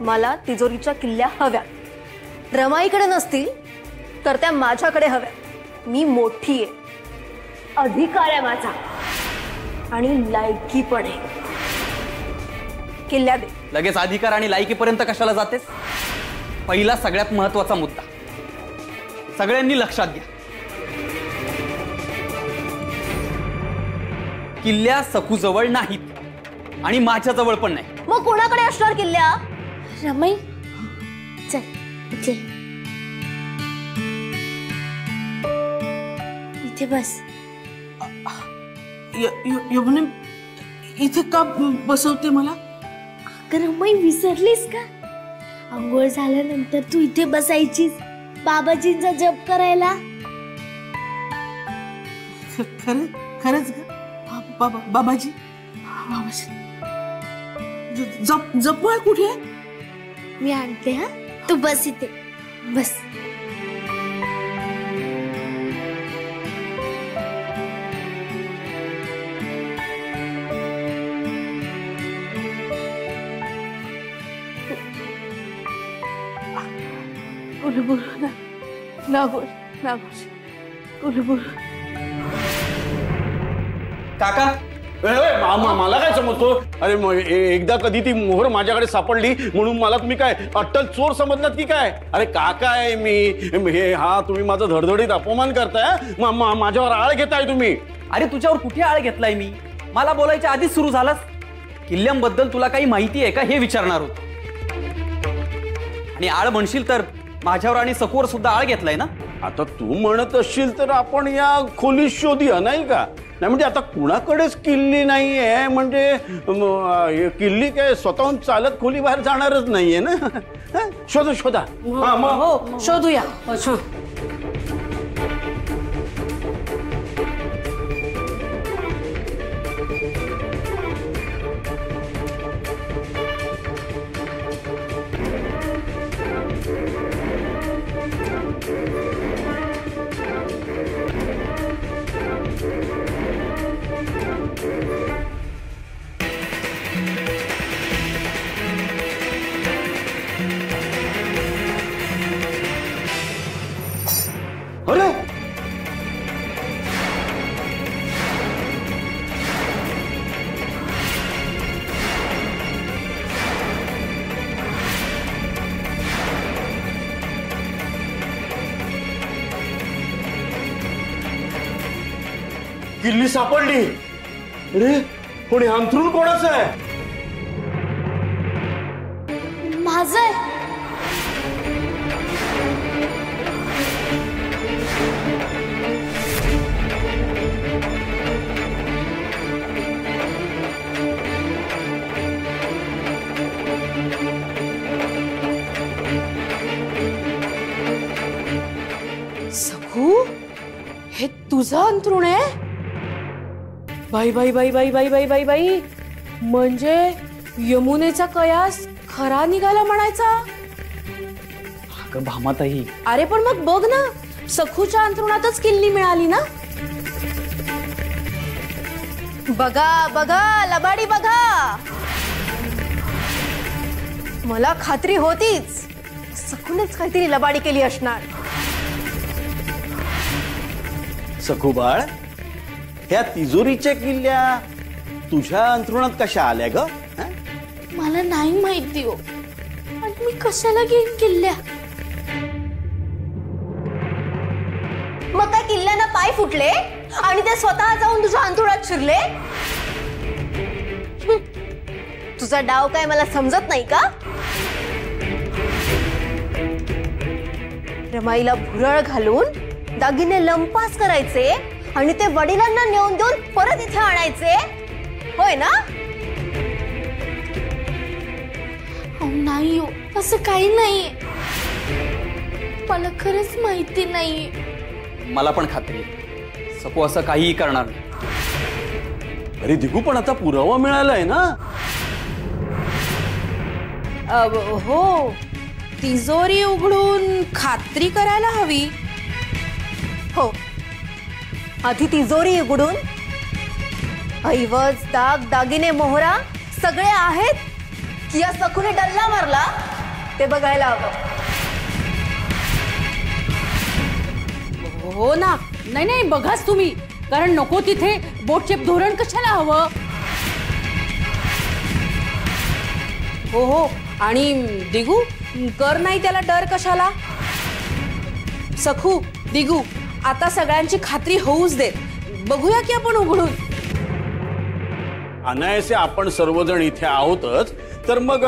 मला तिजोरीच्या किल्ल्या हव्या, रमाईकडे नसतील तर त्या माझ्याकडे हव्या। मी मोठी आहे, अधिकार आहे माझा आणि लायकी पण आहे। किल्ल्या दे। लगेच अधिकार आणि लायकीपर्यंत कशाला जातेस? पहिला सगळ्यात महत्त्वाचा मुद्दा सगळ्यांनी लक्षात घ्या, किल्ल्या सखूजवळ नाहीत आणि माझ्याजवळ पण नाही। मग कोणाकडे असणार किल्ल्या? रमाई चल इथे इथे बस। यमुने इथे का बसवते मला? अगं रमाई विसरलीस का? अंघोळ झाल्यानंतर तू इथे बसायचीस बाबाजींचा जप करायला। खरंच का? बाबाजी जप कुठे आहे? मी आणते हा, तू बस इथे बस। काका मला काय समजतो? अरे एकदा कधी ती मोहर माझ्याकडे सापडली म्हणून मला तुम्ही काय अट्टल चोर समजलात की काय? अरे काका आहे मी हे, हा तुम्ही माझा धडधडीत अपमान करताय, माझ्यावर आळ घेताय तुम्ही। अरे तुझ्यावर कुठे आळ घेतलाय मी? मला बोलायच्या आधीच सुरू झालास। किल्ल्यांबद्दल तुला काही माहिती आहे का हे विचारणार होतो। आणि आळ म्हणशील तर माझ्यावर आणि सखूवर सुद्धा आळ घेतलाय ना? आता तू म्हणत असशील तर आपण या खोलीत शोधूया नाही का? नाही म्हणजे आता कुणाकडेच किल्ली नाहीये म्हणजे किल्ली काय स्वतःहून चालत खोली बाहेर जाणारच नाहीये ना? शोधा शोधा। हो शोधूया। अरे किल्ली सापडली। अरे पण हे अंथरूण कोणाचं आहे? माझं आहे। सखू हे तुझं अंथरूण आहे? बाई बाई बाई बाई बाई बाई बाई बाई, म्हणजे यमुनेचा कयास खरा निघाला म्हणायचा। अगं भामाताई, अरे पण मग बघ ना, सखूच्या अंथरुणातच किल्ली मिळाली ना? बघा बघा लबाडी बघा, मला खात्री होतीच सखूनेच काहीतरी लबाडी केली असणार। सखूबाळ, ह्या तिजोरीच्या किल्ल्या तुझ्या अंथरुणात कशा आल्या ग? मला नाही माहिती हो, पण मी कशाला घेईन किल्ल्या? मग काय किल्ल्याना पाय फुटले आणि ते स्वतः जाऊन तुझ्या अंथरुणात शिरले? तुझा डाव काय मला समजत नाही का? रमाईला भुरळ घालून दागिने लंपास करायचे आणि ते वडिलांना नेऊन देऊन परत इथे आणायचे, होय ना? नाही हो, असं काही नाही, मला खरंच माहिती नाही। मला पण खात्री आहे सखू असं काहीही करणार नाही। अरे दिगू, पण आता पुरावा मिळालाय ना? हो, तिजोरी उघडून खात्री करायला हवी। हो, आधी तिजोरी उघडून ऐवज दाग दागिने मोहरा सगळे आहेत की या सखूने डल्ला मारला ते बघायला हवं. हो ना. नाही नाही बघाच तुम्ही, कारण नको तिथे बोटचेप धोरण कशाला हवं. हो हो. आणि दिगू कर नाही त्याला डर कशाला. सखू दिगू आता सगळ्यांची खात्री होऊच देत. बघूया की आपण उघडून. अनायासे आपण सर्वजण इथे आहोतच, तर मग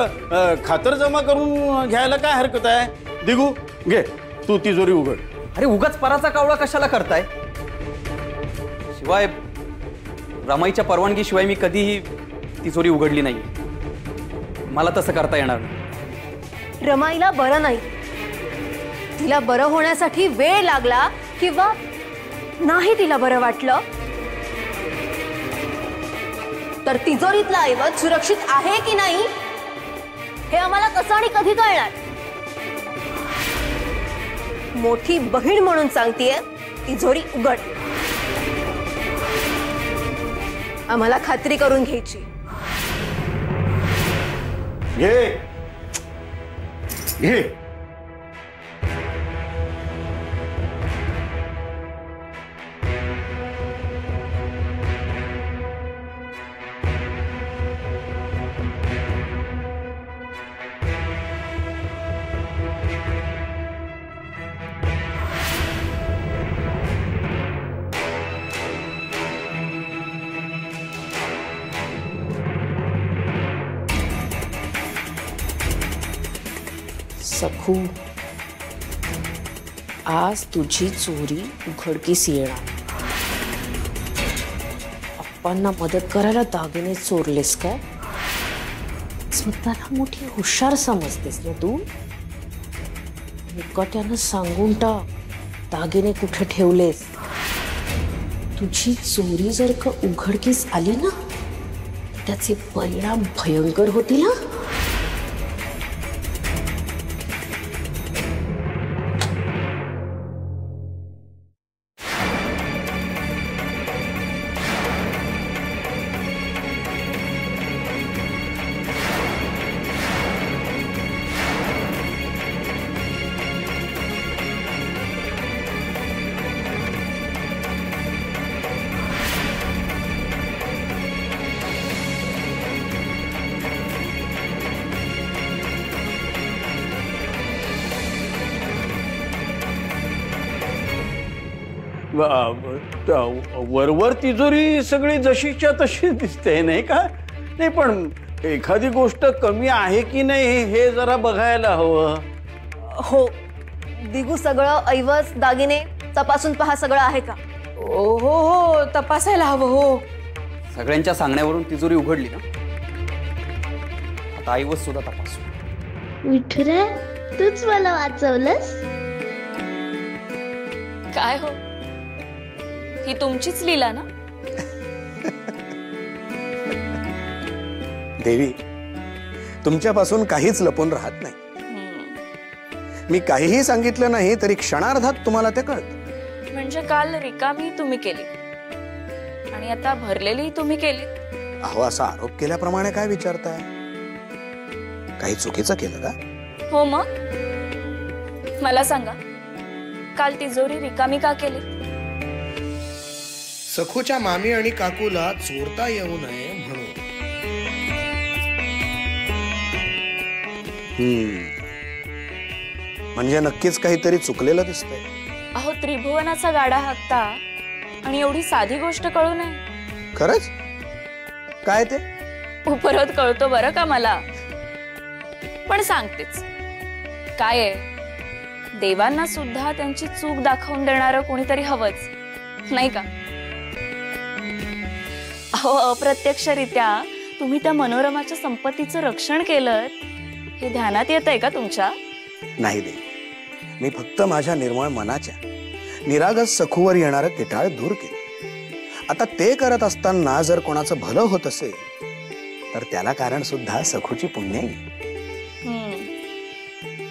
खातरजमा करून घ्यायला काय हरकत आहे. दिगू घे तू तिजोरी उघड. अरे उगाच पराचा कावळा कशाला करताय. शिवाय रमाईच्या परवानगीशिवाय मी कधीही तिजोरी उघडली नाही. मला तसं करता येणार नाही. रमाईला बरं नाही. तिला बरं होण्यासाठी वेळ लागला किंवा नाही तिला बरं वाटलं तर तिजोरीतला ऐवज सुरक्षित आहे की नाही हे आम्हाला कसं आणि कधी कळणार. मोठी बहीण म्हणून सांगतेय, तिजोरी उघड. आम्हाला खात्री करून घ्यायची. घे घे. सखू आज तुझी चोरी उघडकीस येणार. अप्पांना मदत करायला दागिने चोरलेस काय. स्वतःला मोठी हुशार समजतेस ना तू. मुकाट्यानं सांगून टाक दागिने कुठे ठेवलेस. तुझी चोरी जर का उघडकीस आली ना त्याचे परिणाम भयंकर होतील ना. वरवर तिजोरी सगळी जशीच्या तशी दिसते नाही का. नाही पण एखादी गोष्ट कमी आहे की नाही हे जरा बघायला हवं. हो दिगू सगळं ऐवज दागिने तपासून पहा सगळं आहे का. हो हो तपासायला हवं. हो सगळ्यांच्या सांगण्यावरून तिजोरी उघडली ना, आता ऐवज सुद्धा तपासू. विठुरा तूच मला वाचवलंस. काय हो, ही तुमचीच लीला ना. देवी तुमच्यापासून काहीच लपून राहत नाही. मी काहीही सांगितलं नाही तरी क्षणार्धात तुम्हाला ते कळत. म्हणजे काल रिकामी तुम्ही केली आणि आता भरलेली तुम्ही केली. अहो असा आरोप केल्याप्रमाणे काय विचारताय. काही चुकीचं केलं का. हो मग मला सांगा, काल तिजोरी रिकामी का केली. सखूच्या मामी आणि काकूला चोरता येऊ नये म्हणून. म्हणजे नक्कीच काहीतरी चुकलेलं दिसतंय. अहो त्रिभुवनाचा गाडा हाकता आणि एवढी साधी गोष्ट कळू नये. खरंच काय ते परत कळतो बरं का मला. पण सांगतेच काय आहे, देवांना सुद्धा त्यांची चूक दाखवून देणारं कोणीतरी हवंच नाही का. अहो अप्रत्यक्षरित्या तुम्ही त्या मनोरमाच्या संपत्तीचं रक्षण केलं हे ध्यानात येत आहे का तुमच्या. नाही देवी, मी फक्त माझ्या निर्मळ मनाच्या निरागस सखूवर येणारं किटाळ दूर केलं. आता ते करत असताना जर कोणाचं भलं होत असेल तर त्याला कारण सुद्धा सखूची पुण्याई.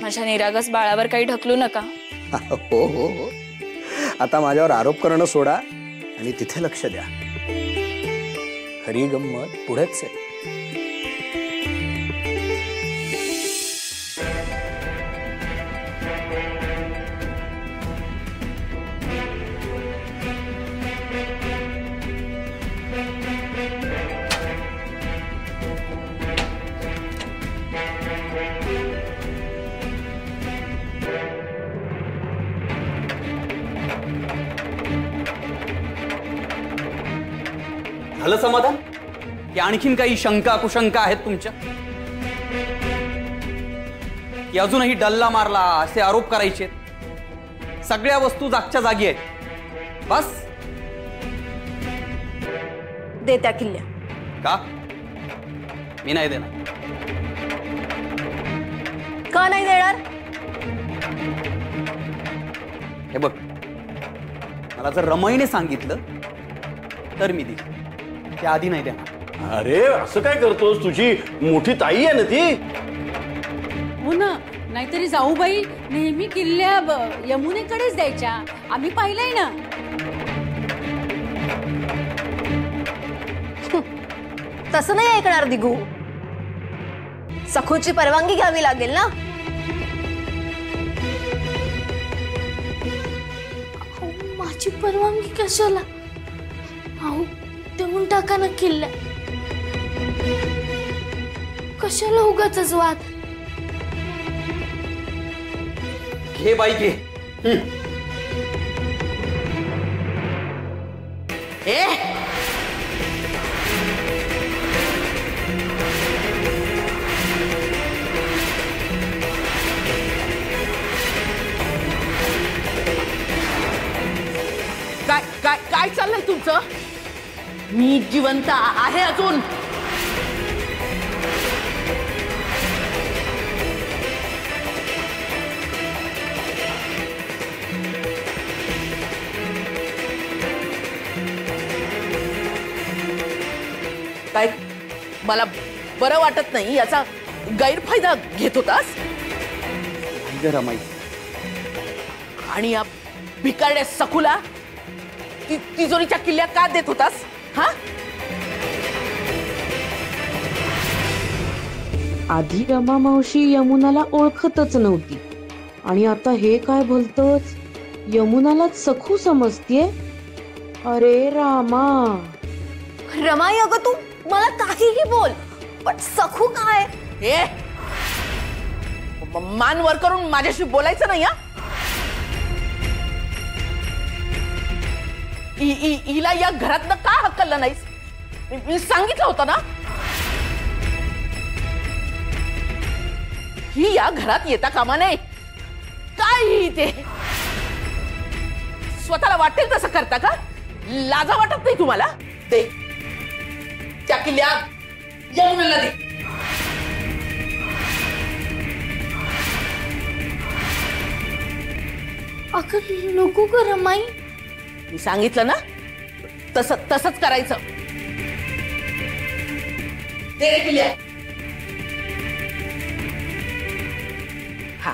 माझ्या निरागस बाळावर काही ढकलू नका. हो हो हो, आता माझ्यावर आरोप करणं सोडा आणि तिथे लक्ष द्या. खरी गंमत पुढेच आहे. झालं समाधान? की आणखीन काही शंका कुशंका आहेत तुमच्या? की अजूनही डल्ला मारला असे आरोप करायचे? सगळ्या वस्तू जागच्या जागी आहेत बस. दे त्या किल्ल्या. का? मी नाही देणार. का नाही देणार? हे बघ, मला जर रमाईने सांगितलं तर मी देईन, त्या आधी नाही देणार. अरे असं काय करतोस? तुझी मोठी ताई आहे ना ती. हो ना, नाहीतरी जाऊबाई नेहमी किल्ल्या यमुनेकडेच द्यायच्या. आम्ही पाहिलंय ना. तसं नाही ऐकणार दिगू. सखूची परवानगी घ्यावी लागेल ना. माझी परवानगी कशाला? अहो देऊन टाका ना किल्ल्या. कशाला उगाचच वाद? घे बाई घे. काय काय काय चाललंय तुमचं? मी जिवंत आहे अजून. काय मला बरं वाटत नाही याचा गैरफायदा घेत होतास? रमाई, आणि या भिकारड्या सखूला तिजोरीच्या किल्ल्या का देत होतास? हा, आधी रमा मावशी यमुनाला ओळखतच नव्हती आणि आता हे काय बोलतोच? यमुनालाच सखू समजतीये? अरे रामा. रमाई अगं तू मला काहीही बोल, पण सखू काय? हे मान वर करून माझ्याशी बोलायचं नाही. हा, हिला या घरातनं का हकललं नाहीस? मी सांगितलं होतं ना. ही या घरात येता कामा नये. काय ते स्वतःला वाटेल तसं करता का? लाजा वाटत नाही तुम्हाला? दे त्या किल्ल्या यमुनेला दे. अगं नको ग रमाई. मी सांगितलं ना तसंच करायचं. दे रे किल्ल्या. हा,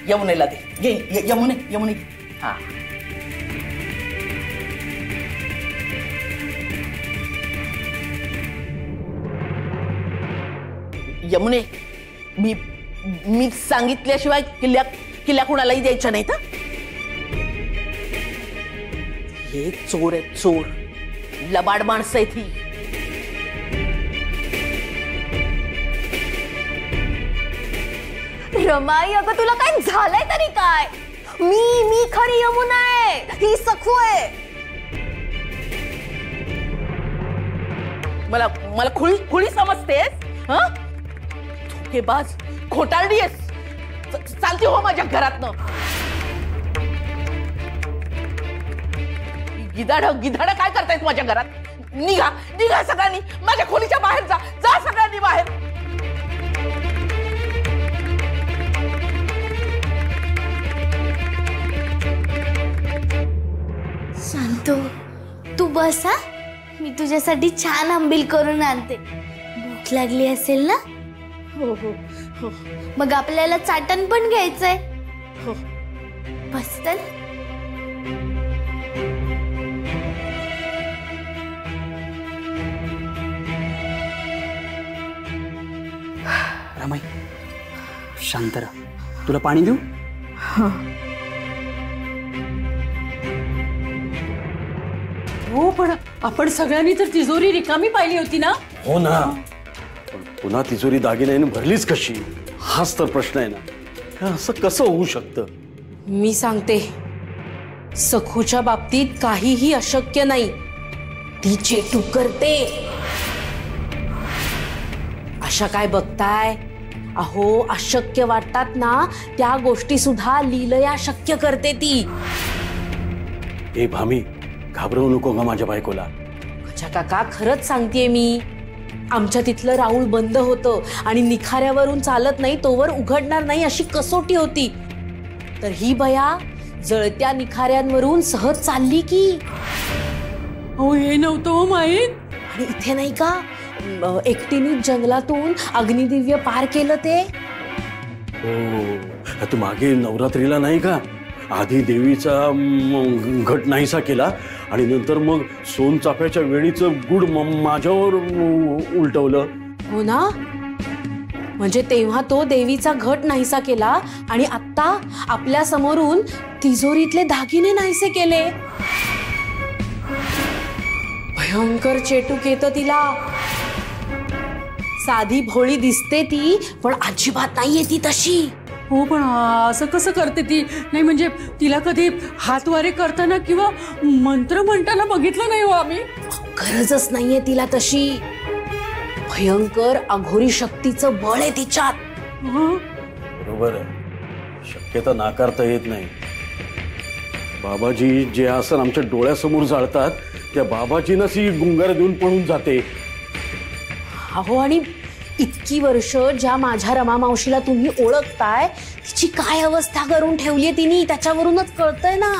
यमुनेला दे. घे यमुने. हा, यमुने, मी सांगितल्याशिवाय किल्ल्या कुणालाही द्यायच्या नाहीत. हे चोर आहेत, चोर, लबाड माणसं आहेत ही. रमाई अगं तुला काय झालंय तरी काय? मी खरी यमुना आहे, ही सखू आहे. मला खुळी समजतेस? हा, धोकेबाज, खोटारडी आहेस. चालते हो माझ्या घरातनं. गिधाड काय करतायत माझ्या घरात? निघा सगळ्यांनी. माझ्या खोलीच्या बाहेर जा सगळ्यांनी बाहेर. शांतो तू बस. हा, मी तुझ्यासाठी छान आंबील करून आणते. भूक लागली असेल ना? हो. मग आपल्याला चाटण पण घ्यायचंय. हो, बस तर. रमाई शांत राहा. तुला पाणी देऊ? हो, पण आपण सगळ्यांनी तर तिजोरी रिकामी पाहिली होती ना. हो ना, पण पुन्हा तिजोरी दागिन्याने भरलीच कशी? हाच तर प्रश्न आहे ना. असं कसं होऊ शकतं? मी सांगते, सखूच्या बाबतीत काहीही अशक्य नाही. ती चेटू करते. अशा काय बघताय? अहो, अशक्य वाटतात ना त्या गोष्टी सुद्धा लीलया शक्य करते ती. ए भामी, घाबरवू नको ग माझ्या बायकोला. अच्छा काका, खरंच सांगतेय मी. आमच्या तिथलं राऊळ बंद होतं आणि निखाऱ्यावरून चालत नाही तोवर उघडणार नाही अशी कसोटी होती. तर ही बया जळत्या निखाऱ्यांवरून सहज चालली की. हो, हे नव्हतं हो माहीत. आणि इथे नाही का एकटीने जंगलातून अग्निदिव्य पार केलं ते. हो, तू मागे नवरात्रीला नाही का आधी देवीचा घट नाहीसा केला आणि नंतर मग सोनचाफ्याच्या वेळीचं गुड माझ्यावर उलटवलं. हो ना, म्हणजे तेव्हा तो देवीचा घट नाहीसा केला आणि आता आपल्या समोरून तिजोरीतले दागिने नाहीसे केले. भयंकर चेटूक येतं तिला. साधी भोळी दिसते ती, पण अजिबात नाहीये ती तशी. हो, पण असं कसं करते ती? नाही म्हणजे तिला कधी हातवारे करताना किंवा मंत्र म्हणताना बघितलं नाही हो आम्ही. गरजच नाहीये तिला तशी. भयंकर अघोरी शक्तीचं बळ आहे तिच्यात. बरोबर आहे, शक्यता नाकारता येत नाही. बाबाजी जे आसन आमच्या डोळ्यासमोर जाळतात त्या बाबाजींनाच ही गुंगार देऊन पळून जाते. अहो, आणि इतकी वर्ष ज्या माझ्या रमा मावशीला तुम्ही ओळखताय तिची काय अवस्था करून ठेवलीये तिने त्याच्यावरूनच कळतंय ना.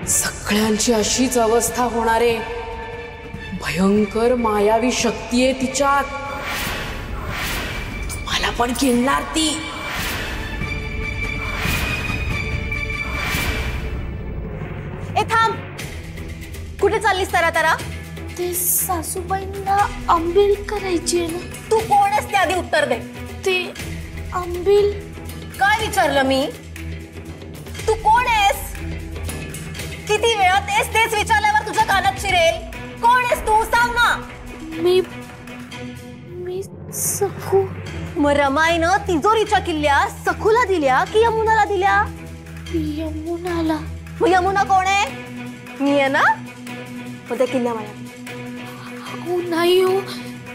सगळ्यांची अशीच अवस्था होणार आहे. भयंकर मायावी शक्ती आहे तिच्यात. तुम्हाला पण किळणार ती. ए थांब, कुठे चाललीस तरा तरा? ते सासूबाईंना आंबील करायची आहे ना. तू कोण आहेस ते आधी उत्तर दे. ते आंबील काय विचारलं मी? तू कोण आहेस? किती वेळा तेच विचारल्यावर तुझ्या कानात शिरेल. कोण आहेस तू? सांग ना. मी सखू. मग रमाईनं तिजोरीच्या किल्ल्या सखूला दिल्या की यमुनाला दिल्या? यमुनाला. मग यमुना कोण आहे? मी आहे ना. मग त्या किल्ल्या मला. हो नाही हो,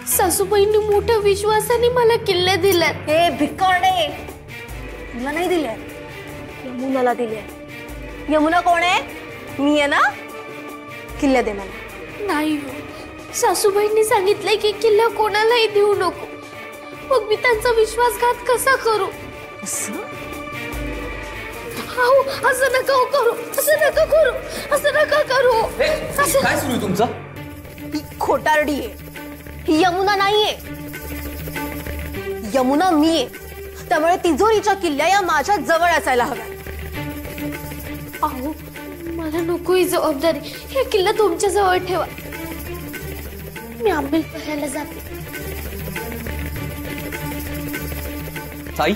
सासूबाईंनी मोठ्या विश्वासाने मला किल्ले दिल्यात. हे भिकारडे, तुला नाही दिले, यमुनाला दिले. यमुना कोण आहे? मी आहे ना. किल्ले दे मला. नाही हो, सासूबाईंनी सांगितलंय की किल्ला कोणालाही देऊ नको. मग मी त्यांचा विश्वासघात कसा करू? असं नका करू, असं नका करू, असं नका करू. काय सुरू आहे तुमचं? ही खोटारडी आहे, ही यमुना नाहीये. यमुना मी आहे. त्यामुळे तिजोरीच्या किल्ल्या या माझ्या जवळ असायला हव्या. अहो, मला नको ही जबाबदारी. हे किल्ला तुमच्या जवळ ठेवा. मी आंबील करायला जाते. साई,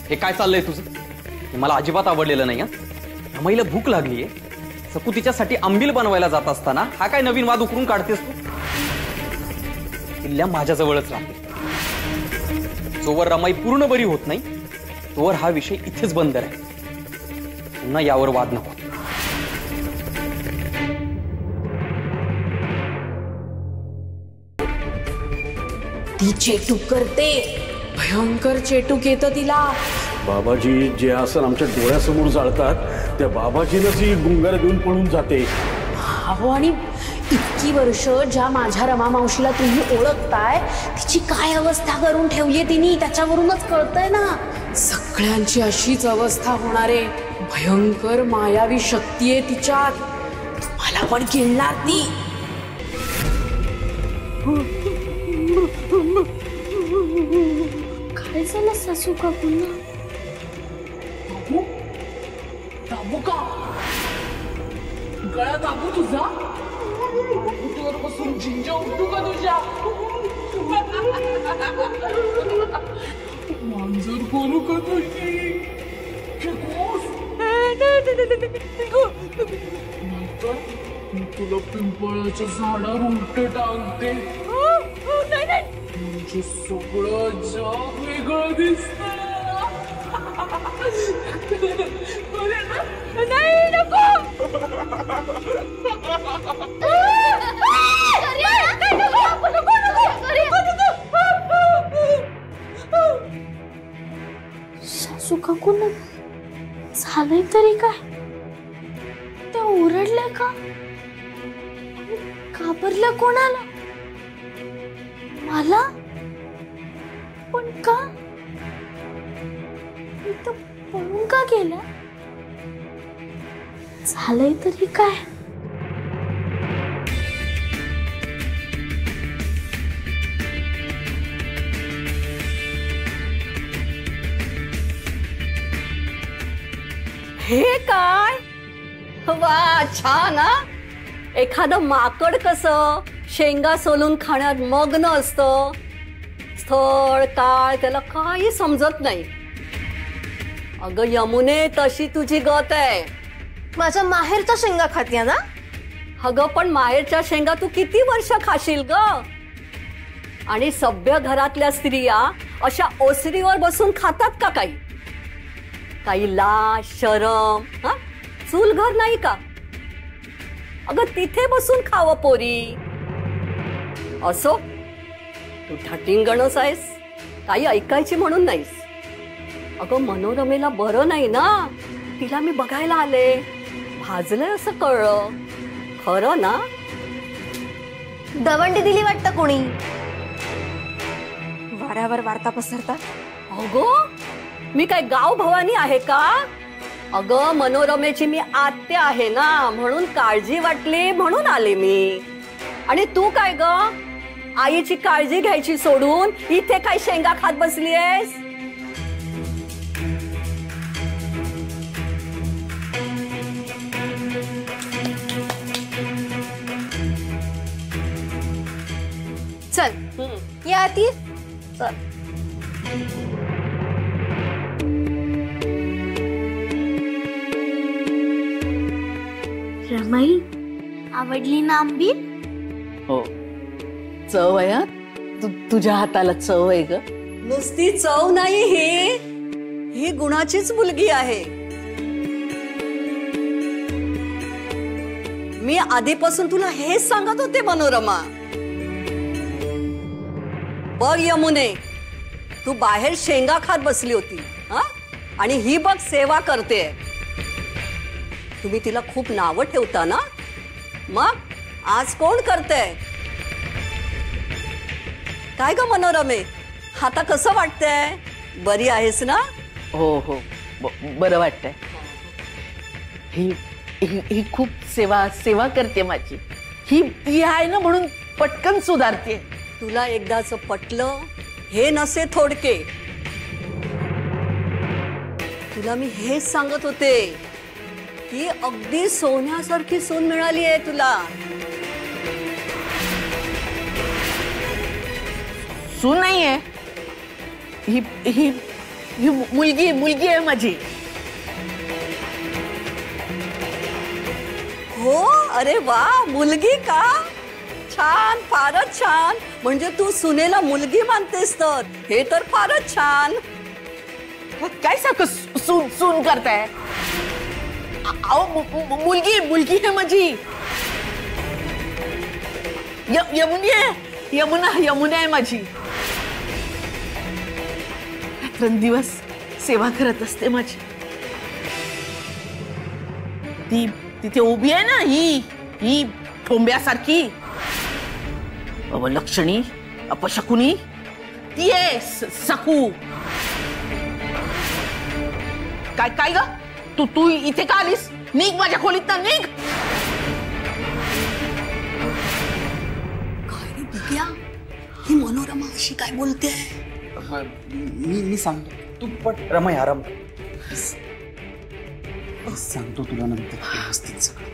हे काय चाललंय तुझं? हे मला अजिबात आवडलेलं नाही. रमाईला भूक लागलीये. सकू तिच्यासाठी आंबील बनवायला जात असताना हा काय नवीन वाद उकरून काढतेस तू? किल्ल्या माझ्या जवळच राहते. जोवर रमाई पूर्ण बरी होत नाही तोवर हा विषय इथेच बंद राहील. पुन्हा यावर वाद नको. ती चेटूक करते. भयंकर चेटूक येतं तिला. बाबाजी जे आसन आमच्या डोळ्यासमोर जाळतात त्या बाबाजींनाच ही गुंगार देऊन पळून जाते. अहो, आणि इतकी वर्ष ज्या माझ्या रमा मावशीला तुम्ही ओळखताय तिची काय अवस्था करून ठेवलीये तिने त्याच्यावरूनच कळतंय ना. सगळ्यांची अशीच अवस्था होणार आहे. भयंकर मायावी शक्ती आहे तिच्यात. तुम्हाला पण किळणार ती. काय झालं सासू काकूंना? दाबू का? गळा दाबू तुझा? तुझ्यावर बसून झिंजा उठू का तुझ्या? मांजर करू का तुझी? मी तुला पिंपळाच्या झाडावर उलट टाकते. म्हणजे सगळं जग वेगळं दिसत. नाही नको. सासू काकूंना झालंय तरी काय? त्या ओरडल्या का? घाबरल्या कोणाला? मला? पण का? मी तर पळून का गेल्या? झालंय तरी काय? हे काय? वा, छान हा. एखादं माकड कसं शेंगा सोलून खाण्यात मग्न असतं, स्थळ काळ त्याला काही समजत नाही. अगं यमुने, तशी तुझी गत आहे. माझ्या माहेरच्या शेंगा खात्या ना? अगं पण माहेरच्या शेंगा तू किती वर्ष खाशील ग? आणि सभ्य घरातल्या स्त्रिया अशा ओसरीवर बसून खातात का काही? काही लाज शरम हा? चूल घर नाही का? अगं तिथे बसून खावं पोरी. असो, तू ठाटिंगणच आहेस, काही ऐकायची म्हणून नाहीस. अगं मनोरमेला बरं नाही ना, तिला मी बघायला आले, भाजलंय असं कळलं. खरं ना? दवंडी दिली वाटतं कोणी. वाऱ्यावर वार्ता पसरतात. अगं मी काय गाव भवानी आहे का? अगं मनोरमेची मी आत्या आहे ना, म्हणून काळजी वाटली म्हणून आले मी. आणि तू काय ग, आईची काळजी घ्यायची सोडून इथे काय शेंगा खात बसलीयस? चल या आती. चल. रमाई, आवडली ना आंबील? हो, चव आहे. तुझ्या हाताला चव आहे ग. नुसती चव नाही, ही गुणाचीच मुलगी आहे. मी आधीपासून तुला हेच सांगत होते मनोरमा. बघ यमुने, तू बाहेर शेंगा खात बसली होती हा, आणि ही बघ सेवा करते. तुम्ही तिला खूप नावं ठेवता ना, मग आज कोण करते? काय ग मनोरमे, आता कसं वाटतंय? बरी आहेस ना? हो हो, बरं वाटतंय. ही खूप सेवा करते माझी. ही आहे ना म्हणून पटकन सुधारते. तुला एकदाच पटलं हे नसे थोडके. तुला मी हेच सांगत होते की अगदी सोन्यासारखी सून मिळाली आहे तुला. सून नाहीये ही मुलगी आहे माझी. हो, अरे वा, मुलगी का? छान, फारच छान. म्हणजे तू सुनेला मुलगी मानतेस तर हे तर फारच छान. काय सारखं सून करताय? मुलगी आहे माझी. यमुना आहे माझी. रात्रंदिवस सेवा करत असते माझी. ती तिथे उभी आहे ना, ही ठोंब्यासारखी अवलक्षणी अपशकुनी, ती आहे सकू. काय ग, तू इथे का आलीस? निघ माझ्या खोलीत ना, निघ. काय रे बिग्या, ही मनोरमा अशी काय बोलते? मी सांगतो, तू पट रमाई आराम. सांगतो तुला नंतर व्यवस्थित सगळं.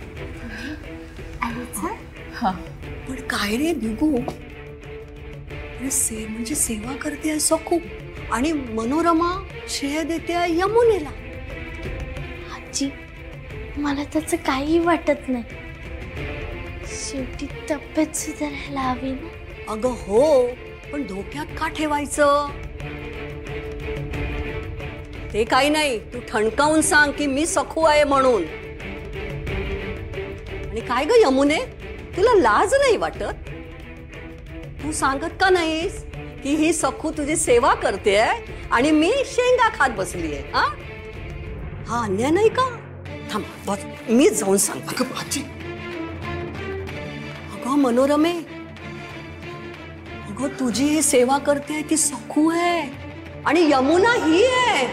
पण काय रे भिगू, म्हणजे सेवा करते असं खूप, आणि मनोरमा श्रेय देते यमुनेला. आजी, मला त्याचं काही वाटत नाही. शेवटी तब्येत सुधारायला हवी ना. अगं हो, पण धोक्यात का ठेवायचं? ते काही नाही, तू ठणकावून सांग की मी सखू आहे म्हणून. आणि काय ग यमुने, तुला लाज नाही वाटत? तू सांगत का नाहीस की ही सखू तुझी सेवा करते आणि मी शेंगा खात बसलीये? हा अन्याय नाही का? थांब बस, मी जाऊन सांगते. अगं मनोरमे, अगं तुझी ही सेवा करते ती सखू आहे आणि यमुना ही आहे.